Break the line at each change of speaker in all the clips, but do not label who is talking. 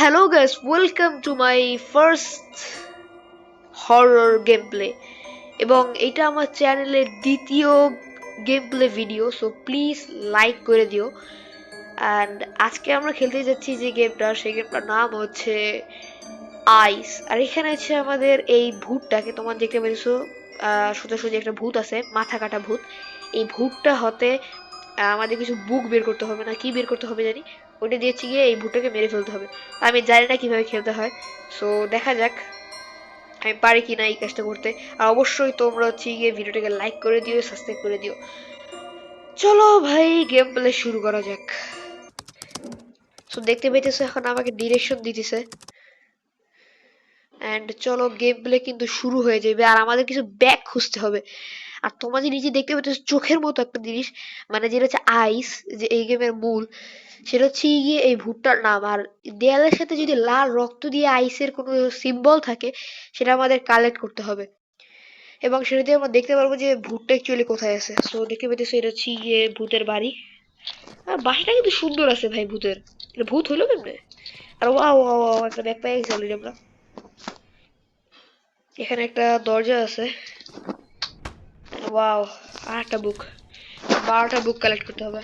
hello guys, welcome to my first horror gameplay এবং এটা আমার চ্যানেলের দ্বিতীয় gameplay video, so please like করে দিও। অ্যান্ড আজকে আমরা খেলতে যাচ্ছি যে গেমটা, সেই গেমটার নাম হচ্ছে আইস। আর এখানে আছে আমাদের এই ভূতটাকে, তোমার দেখতে পেয়েছো সোজাসুজি একটা ভূত আছে, মাথা কাটা ভূত। এই ভূতটা হতে আমাদের কিছু বুক বের করতে হবে, না কি বের করতে হবে জানি, ওটা দিয়েছি গিয়ে এই ভূতটাকে মেরে ফেলতে হবে। আমি জানি না কিভাবে খেলতে হয়, সো দেখা যাক আমি পারি কিনা এই কাজটা করতে। আর অবশ্যই তোমরা হচ্ছে গিয়ে ভিডিওটাকে লাইক করে দিও, সাবস্ক্রাইব করে দিও। চলো ভাই গেম প্লে শুরু করা যাক। সো দেখতে পেতেছো এখন আমাকে ডিরেকশন দিতেছে, এন্ড চলো গেম প্লে কিন্তু শুরু হয়ে যাবে। আর আমাদের কিছু ব্যাগ খুঁজতে হবে। আর তোমরা যে নিজে দেখতে পাচ্ছ চোখের মতো একটা জিনিস, মানে যেটা হচ্ছে আইস, যে এই গেমের মূল, সেটা হচ্ছে গিয়ে এই ভুট্টার নাম। আর দেয়ালের সাথে যদি লাল রক্ত দিয়ে আইসের কোনো সিম্বল থাকে, সেটা আমাদের কালেক্ট করতে হবে এবং সেটা দিয়ে আমরা দেখতে পারবো যে ভূতটা অ্যাকচুয়ালি কোথায় আছে। সো দেখতে পেতেছো এটা হচ্ছে গিয়ে ভূতের বাড়ি। আর বাসাটা কিন্তু সুন্দর আছে ভাই ভূতের। এটা ভূত হলো কেমনে? আর ওয়াও ওয়াও ওয়াও, একটা ব্যাগ পেয়ে গেছি অলরেডি আমরা। এখানে একটা দরজা আছে। ওয়াও, আর একটা বুক। 12টা বুক কালেক্ট করতে হবে।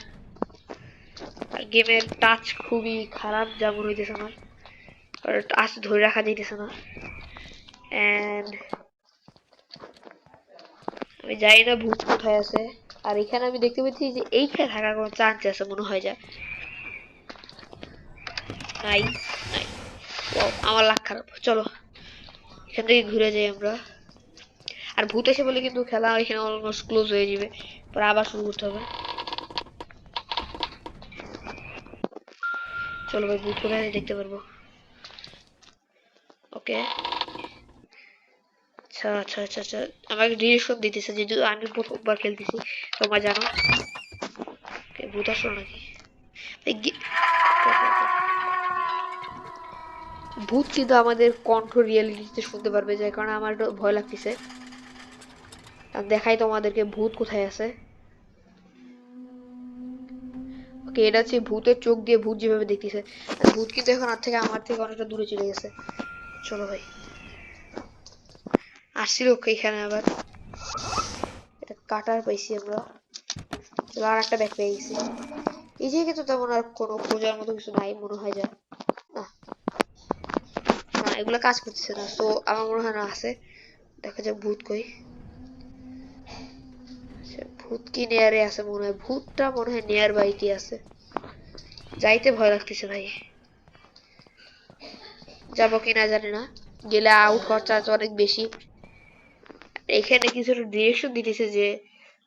আর গেমের টাচ খুবই খারাপ, যেমন হইতেছে আমার, আর টাচ ধরে রাখা যাইতেছে না। এন্ড আমি জানি না ভূত কোথায় আছে। আর এখানে আমি দেখতে পাচ্ছি যে এইখানে থাকার কোনো চান্স আছে মনে হয় যা। নাই নাই। Wow, আমার লাক খারাপ। চলো এখান থেকে ঘুরে যাই আমরা। আর ভূত এসে বলে কিন্তু খেলা এখানে অলমোস্ট ক্লোজ হয়ে যাবে, পরে আবার শুরু করতে হবে। চলো ভাই ভূত কোথায় দেখতে পারবো। ওকে, আচ্ছা আচ্ছা আচ্ছা আচ্ছা, আমাকে ডিরেকশন দিতেছে যেহেতু আমি প্রথমবার খেলতেছি, তোমরা জানো। ভূত আসলো নাকি? ভূত কিন্তু আমাদের কণ্ঠ রিয়েলিটিতে শুনতে পারবে, যার কারণে আমার একটু ভয় লাগতেছে। দেখাই তোমাদেরকে ভূত কোথায় আছে। ওকে, এটা হচ্ছে ভূতের চোখ দিয়ে ভূত যেভাবে দেখতেছে। ভূত কিন্তু এখন আমার থেকে অনেকটা দূরে চলে গেছে। চলো ভাই, আসছিল এখানে আবার। এটা কাটার পাইছি আমরা। চলো আর একটা ব্যাগ পেয়ে গেছি। এই জায়গায় তো তেমন আর কোনো খোঁজার মতো কিছু নাই মনে হয় যা। না না, এগুলো কাজ করতেছে না, তো আমার মনে হয় না আছে। দেখা যাক ভূত কই। ভূত কি নেয়ারে আছে মনে হয়, ভূতটা মনে হয় নেয়ার বাড়িতে আছে। যাইতে ভয় লাগতেছে ভাই, যাবো কিনা জানি না। গেলে আউট হওয়ার চান্স অনেক বেশি। এখানে কিছু একটা ডিরেকশন দিতেছে যে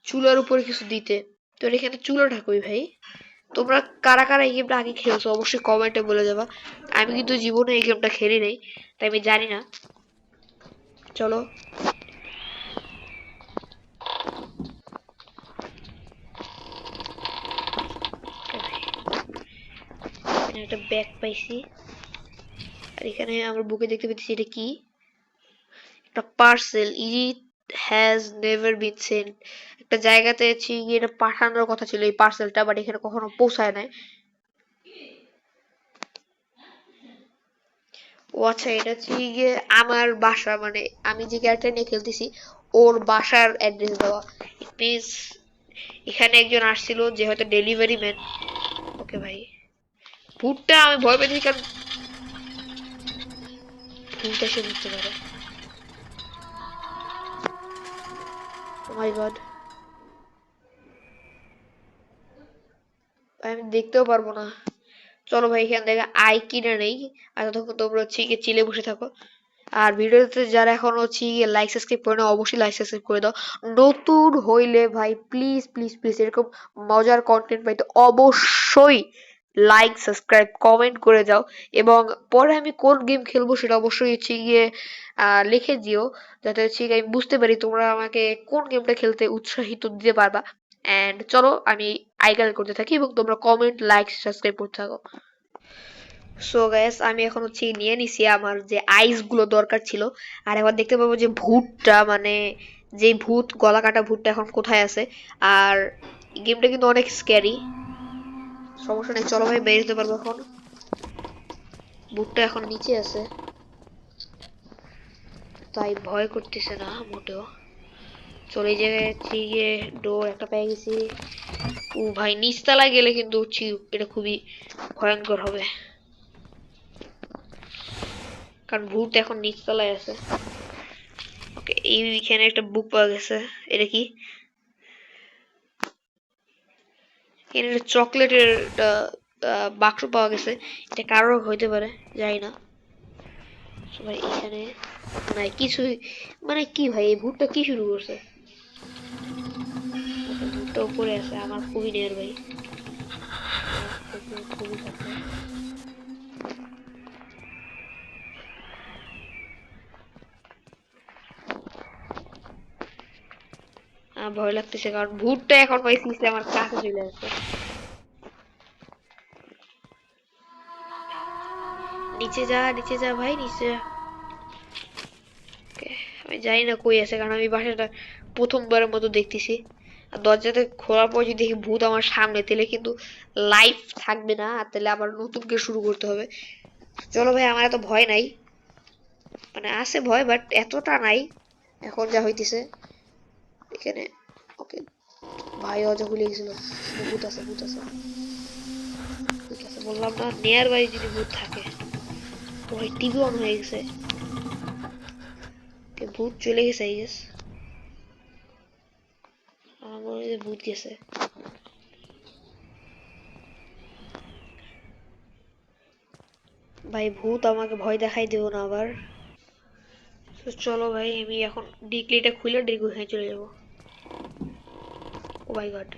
চুলার উপরে কিছু দিতে, তো এখানে চুলাটা কই ভাই? তোমরা কারা কারা এই গেমটা আগে খেলছো অবশ্যই কমেন্টে বলে যাবা। আমি কিন্তু জীবনে এই গেমটা খেলি নাই, তাই আমি জানি না। চলো এখানে একটা ব্যাগ পাইছি। আর এখানে আমরা বুকে দেখতে পাচ্ছি এটা কি, একটা parcel. It has never been sent. একটা জায়গাতে এটা পাঠানোর কথা ছিল এই পার্সেলটা, বাট এখানে কখনো পৌঁছায় নাই। ও আচ্ছা, এটা হচ্ছে গিয়ে আমার বাসা, মানে আমি যে ক্যারেক্টার নিয়ে খেলতেছি ওর বাসার অ্যাড্রেস দেওয়া। প্লিজ, এখানে একজন আসছিল যে হয়তো ডেলিভারি ম্যান। ওকে ভাই, ভূতটা আমি ভয় পেয়েছি কারণ ভূত এসে বুঝতে পারে। ও মাই গড, আমি দেখতেও পারবো না। চলো ভাই এখান থেকে আই কিনে নেই। আর ততক্ষণ তোমরা হচ্ছে গিয়ে চিলে বসে থাকো। আর ভিডিওতে যারা এখন হচ্ছে গিয়ে লাইক সাবস্ক্রাইব করে না, অবশ্যই লাইক সাবস্ক্রাইব করে দাও। নতুন হইলে ভাই প্লিজ প্লিজ প্লিজ এরকম মজার কন্টেন্ট পাইতে অবশ্যই লাইক সাবস্ক্রাইব কমেন্ট করে যাও। এবং পরে আমি কোন গেম খেলবো সেটা অবশ্যই হচ্ছে গিয়ে লিখে দিও, যাতে হচ্ছে গিয়ে আমি বুঝতে পারি তোমরা আমাকে কোন গেমটা খেলতে উৎসাহিত দিতে পারবা। এন্ড চলো আমি আইকাল করতে থাকি এবং তোমরা কমেন্ট লাইক সাবস্ক্রাইব করতে থাকো। সো গাইস, আমি এখন হচ্ছে নিয়ে নিছি আমার যে আইস গুলো দরকার ছিল। আর এবার দেখতে পাবো যে ভূতটা, মানে যে ভূত গলা কাটা ভূতটা এখন কোথায় আছে। আর গেমটা কিন্তু অনেক স্ক্যারি। সমস্যা নেই, চলো ভাই বের হতে পারবো এখন। ভূতটা এখন নিচে আছে, তাই ভয় করতেছে না মোটেও। চলে যাচ্ছি গিয়ে, ডোর একটা পেয়ে গেছি। ও ভাই, নিচতলায় গেলে কিন্তু এটা খুবই ভয়ঙ্কর হবে, কারণ ভূত এখন নিচতলায় আছে। ওকে, এইখানে একটা বুক পাওয়া গেছে। এটা কি? এখানে একটা চকলেটের বাক্স পাওয়া গেছে। এটা কারোর হইতে পারে, জানি না। ভাই এখানে নাই কিছুই, মানে কি ভাই, এই ভূতটা কি শুরু করছে? ভূতটা উপরে আছে, আমার খুবই নিয়ার ভাই, খুবই কাছে। আমার ভয় লাগতেছে, কারণ ভূতটা এখন পাইছি আমার কাছে চলে আসছে। নিচে যা, নিচে যা ভাই, নিচে যা। Okay, আমি জানি না কই আছে, কারণ আমি বাসাটা প্রথমবারের মতো দেখতেছি। আর দরজাটা খোলার পর যদি দেখি ভূত আমার সামনে, তাহলে কিন্তু লাইফ থাকবে না, আর তাহলে আবার নতুন করে শুরু করতে হবে। চলো ভাই, আমার এত ভয় নাই, মানে আছে ভয়, বাট এতটা নাই এখন যা হইতেছে এখানে। ওকে ভাই, দরজা খুলে গেছিল। ভূত আছে, ভূত আছে, ভূত আছে বললাম না, নেয়ার বাড়ি যদি ভূত থাকে। ওই টিভি অন হয়ে গেছে, ভূত চলে গেছে আই গেস। আমার মনে হয় ভূত গেছে। ভাই ভূত আমাকে ভয় দেখাই দেব না আবার। তো চলো ভাই, আমি এখন ডিক্লিটা খুলে ডিগ ওখানে চলে যাবো। ও মাই গড,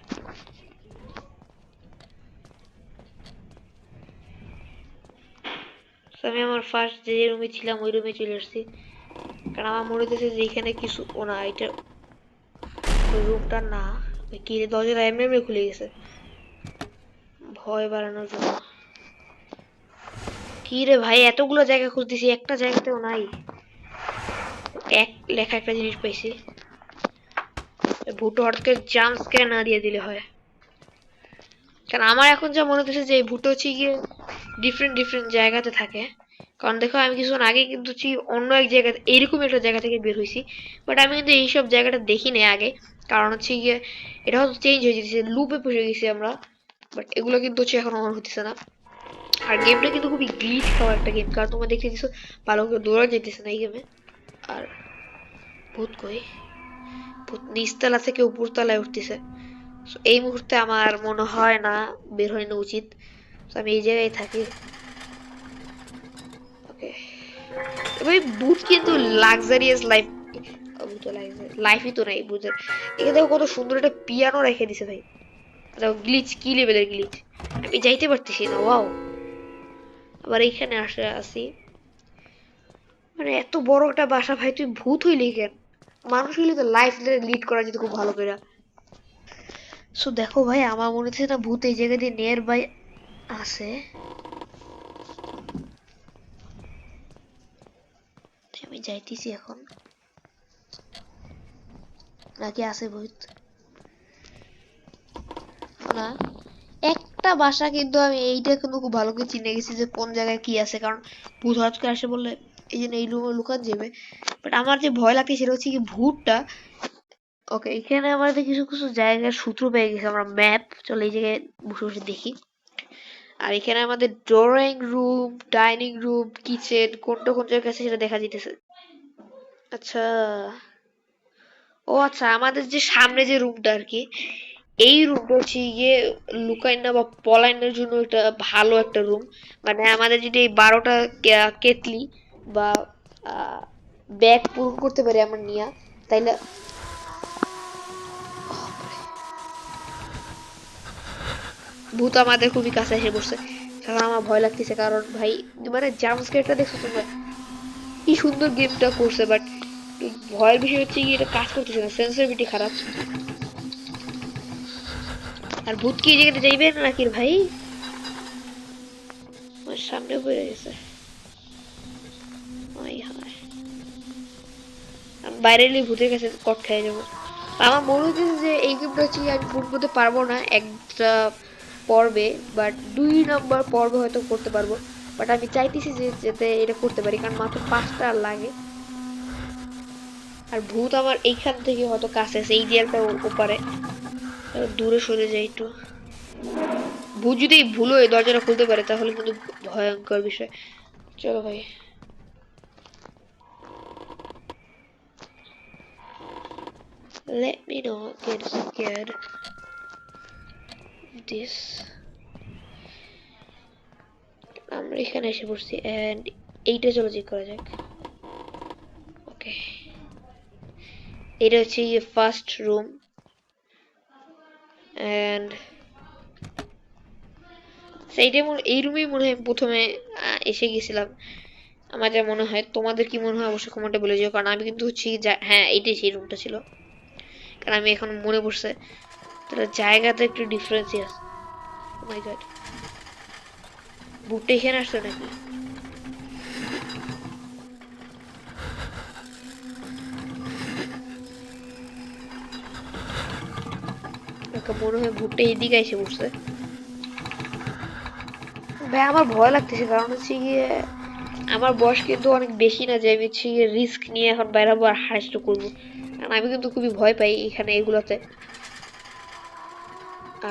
আমি আমার ফার্স্ট যে রুমে ছিলাম ওই রুমে চলে আসছি, কারণ আমার মনে হচ্ছে যে এখানে কিছু ও না, এটা ওই রুমটা না। কি রে, দরজাটা এমনি এমনি খুলে গেছে ভয় বাড়ানোর জন্য। কি রে ভাই, এতগুলো জায়গা খুঁজতেছি, একটা জায়গাতেও নাই। এক লেখা একটা জিনিস পাইছি। ভুটো হটকে জাম্প স্ক্যার না দিয়ে দিলে হয়, কারণ আমার এখন যা মনে হচ্ছে যে এই ভুটো হচ্ছে গিয়ে ডিফারেন্ট ডিফারেন্ট জায়গাতে থাকে। কারণ দেখো, আমি কিছুক্ষণ আগে কিন্তু হচ্ছে অন্য এক জায়গা, এইরকম একটা জায়গা থেকে বের হয়েছি, বাট আমি কিন্তু এইসব জায়গাটা দেখি নাই আগে। কারণ হচ্ছে গিয়ে এটা হয়তো চেঞ্জ হয়ে যেতেছে, লুপে পড়ে গেছি আমরা, বাট এগুলো কিন্তু হচ্ছে এখন অন হতেছে না। আর গেমটা কিন্তু খুবই গ্লিচ খাওয়া একটা গেম, কারণ তোমরা দেখতে দিচ্ছ ভালো করে দৌড়া যেতেছে না এই গেমে। আর ভূত কই? ভূত নিচতলা থেকে উপরতলায় উঠতেছে। এই মুহূর্তে আমার মনে হয় না বের হয়ে নেওয়া উচিত, আমি এই জায়গায় থাকি। ওকে ভাই, ভূত কিন্তু লাক্সারিয়াস লাইফ, লাইফই তো নাই বুঝে। এখানে দেখো কত সুন্দর একটা পিয়ানো রেখে দিছে ভাই। দেখো গ্লিচ, কি লেভেলের গ্লিচ, আমি যাইতে পারতেছি না। ওয়াও, আবার এইখানে আসি, মানে এত বড় একটা বাসা ভাই, তুই ভূত হইলি কেন? মানুষ হইলে তো লাইফ লিড করা যেত খুব ভালো করে। সো দেখো ভাই, আমার মনে হচ্ছে না ভূত এই জায়গা দিয়ে নিয়ার বাই আছে। আমি যাইতেছি এখন, নাকি আছে ভূত না। একটা বাসা কিন্তু আমি এইটা কিন্তু খুব ভালো করে চিনে গেছি যে কোন জায়গায় কি আছে, কারণ ভূত হঠাৎ করে আসে বললে এই জন্য এই রুমে লুকান যাবে। বাট আমার যে ভয় লাগে সেটা হচ্ছে কি ভূতটা। ওকে, এখানে আমাদের কিছু কিছু জায়গার সূত্র পেয়ে গেছে, আমরা ম্যাপ, চলো এই জায়গায় বসে বসে দেখি। আর এখানে আমাদের drawing room, dining room, kitchen কোনটা কোন জায়গায় আছে সেটা দেখা যেতেছে। আচ্ছা, ও আচ্ছা, আমাদের যে সামনে যে রুমটা আর কি, এই রুমটা হচ্ছে গিয়ে লুকাইনা বা পলাইনের জন্য একটা ভালো একটা রুম। মানে আমাদের যদি এই 12টা কেতলি বা ব্যাগ পূরণ করতে পারি আমরা নিয়া, তাইলে ভূত আমাদের খুবই কাছে এসে বসছে। এখন আমার ভয় লাগতেছে, কারণ ভাই মানে জাম্প স্কেয়ারটা দেখছো তোমরা, কি সুন্দর গেমটা করছে, বাট ভয়ের বিষয় হচ্ছে কি এটা কাজ করতেছে না, সেন্সিটিভিটি খারাপ। আর ভূত কি এই জায়গাতে যাইবে নাকি ভাই? আমার সামনে পড়ে গেছে। ওই হয়, আমি বাইরে এলে ভূতের কাছে কট খেয়ে যাবো। আমার মনে হচ্ছে যে এই গেমটা হচ্ছে আমি পূর্ণ করতে পারবো না একটা পর্বে, বাট 2 নম্বর পর্বে হয়তো করতে পারবো। বাট আমি চাইতেছি যে যাতে এটা করতে পারি, কারণ মাত্র 5টা আর লাগে। আর ভূত আমার এইখান থেকে হয়তো কাছে আছে, এই যে একটা ওপারে। দূরে সরে যাই একটু। ভূত যদি ভুল হয়ে দরজাটা খুলতে পারে তাহলে কিন্তু ভয়ঙ্কর বিষয়। চলো ভাই। Let me not get scared of this. আমরা এখানে এসে পড়ছি এন্ড এইটা চলো চেক করা যাক। ওকে, এটা হচ্ছে ফার্স্ট রুম এন্ড সেইটা এই রুমেই মনে হয় প্রথমে এসে গেছিলাম আমার যা মনে হয়। তোমাদের কি মনে হয় অবশ্যই কমেন্টে বলে যাও, কারণ আমি কিন্তু হচ্ছে হ্যাঁ এইটাই সেই রুমটা ছিল, কারণ আমি এখন মনে পড়ছে তাহলে জায়গাতে একটু ডিফারেন্স আছে। ও মাই গড, ভুট্টা এখানে আসছে নাকি? মনে হয় ভুট্টা এদিকে এসে পড়ছে। ভাই আমার ভয় লাগতেছে, কারণ হচ্ছে গিয়ে আমার বয়স কিন্তু অনেক বেশি না যে আমি হচ্ছে গিয়ে রিস্ক নিয়ে এখন বেরাবো আর হাইস্ট করবো, কারণ আমি কিন্তু খুবই ভয় পাই এখানে এগুলোতে।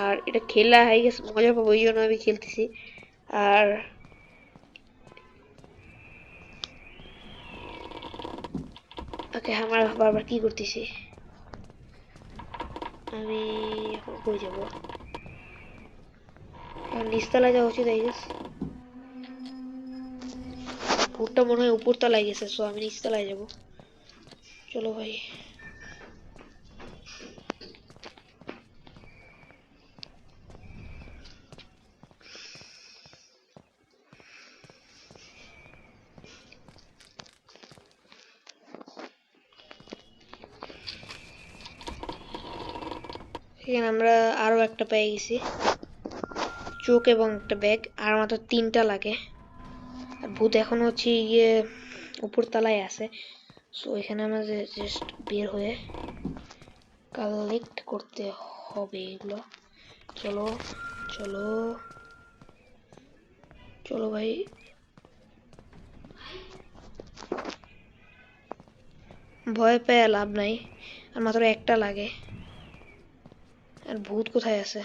আর এটা খেলা হয়ে গেছে, মজা পাবো ওই জন্য আমি খেলতেছি। আর ওকে, আমরা বারবার কি করতেছি? আমি এখন কই যাবো? নিচতলায় যাওয়া উচিত আই গেস। ভুট্টা মনে হয় উপর তলায় গেছে, সো আমি নিচতলায় যাবো। চলো ভাই। এখানে আমরা আরো একটা পেয়ে গেছি, চোখ এবং একটা ব্যাগ, আর মাত্র 3টা লাগে। আর ভূত এখন হচ্ছে গিয়ে উপর তলায় আছে, সো এখানে আমাদের জাস্ট বের হয়ে কালেক্ট করতে হবে এগুলো। চলো চলো চলো ভাই। ভয় পেয়ে লাভ নাই, আর মাত্র একটা লাগে। আর ভূত কোথায় আছে?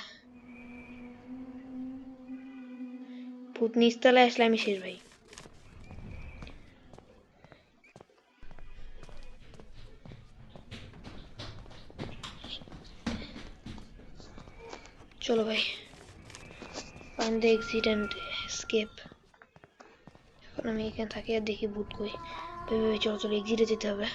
ভূত নিচতলায় আসলে আমি শেষ ভাই। চলো ভাই, find the exit and escape। এখন আমি এখানে থাকি আর দেখি ভূত কই। ভাই চলো চলো, এক্সিটে যেতে হবে।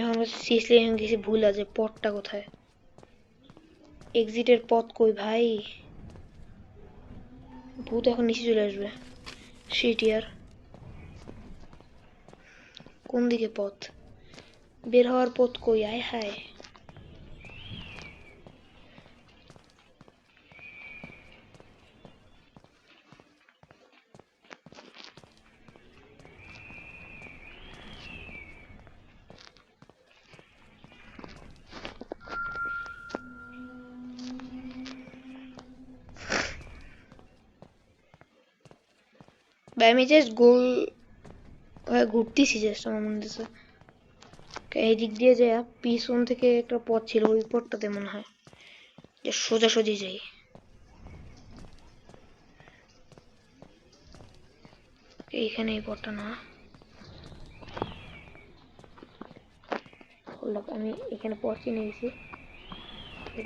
এখন সিরিয়াসলি এখন গেছি ভুল আছে, পথটা কোথায়? এক্সিটের পথ কই ভাই? ভূত এখন নিচে চলে আসবে। শিট ইয়ার, কোন দিকে পথ? বের হওয়ার পথ কই? আয় হায়। ভাই আমি জাস্ট গোল ঘুরতেছি জাস্ট, আমার মনে হচ্ছে এই দিক দিয়ে যায় পিছন থেকে একটা পথ ছিল, ওই পথটাতে মনে হয় যে সোজাসুজি যাই। এইখানে এই পথটা না, আমি এখানে পথ চিনে গেছি,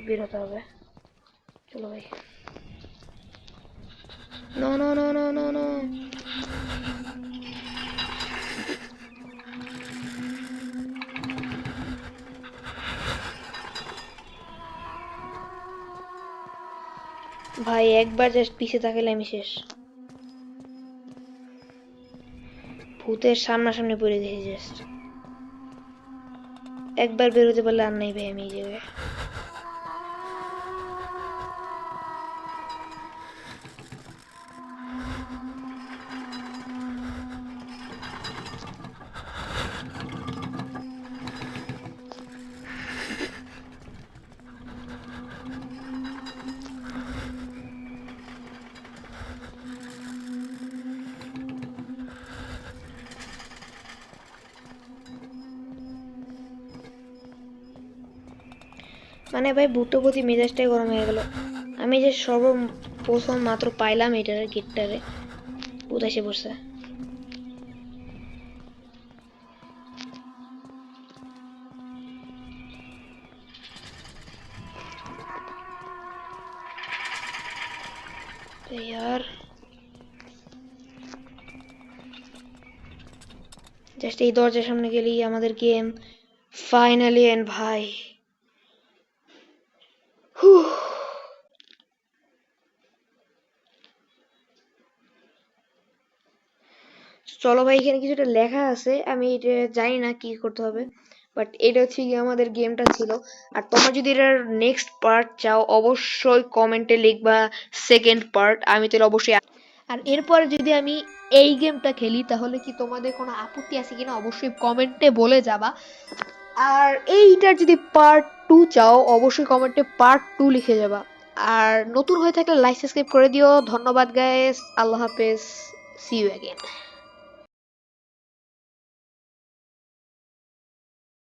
বের হতে হবে। চলো ভাই। No no no no no no, ভাই একবার জাস্ট পিছে তাকালে আমি শেষ। ভূতের সামনাসামনি পড়ে গেছি জাস্ট। একবার বেরোতে পারলে আর নাই ভাই আমি এই জায়গায়। মানে ভাই ভুট্টোপতি মেজাজটাই গরম হয়ে গেল। আমি যে সর্বপ্রথম মাত্র পাইলাম এটারে গেটটারে, ভূত এসে পড়ছে। यार জাস্ট এই দরজার সামনে গেলেই আমাদের গেম ফাইনালি এন্ড ভাই। হুহ। চলো ভাই, এখানে কিছুটা লেখা আছে, আমি এটা জানি না কি করতে হবে, বাট এটা হচ্ছে কি আমাদের গেমটা ছিল। আর তোমরা যদি এটার নেক্সট পার্ট চাও অবশ্যই কমেন্টে লিখবা সেকেন্ড পার্ট, আমি তাহলে অবশ্যই। আর এরপরে যদি আমি এই গেমটা খেলি তাহলে কি তোমাদের কোনো আপত্তি আছে কিনা অবশ্যই কমেন্টে বলে যাবা। আর এইটার যদি পার্ট 2 চাও অবশ্যই কমেন্টে পার্ট 2 লিখে যাবা। আর নতুন হয়ে থাকলে লাইক সাবস্ক্রাইব করে দিও। ধন্যবাদ গাইস, আল্লাহ হাফেজ, সি ইউ অ্যাগেন।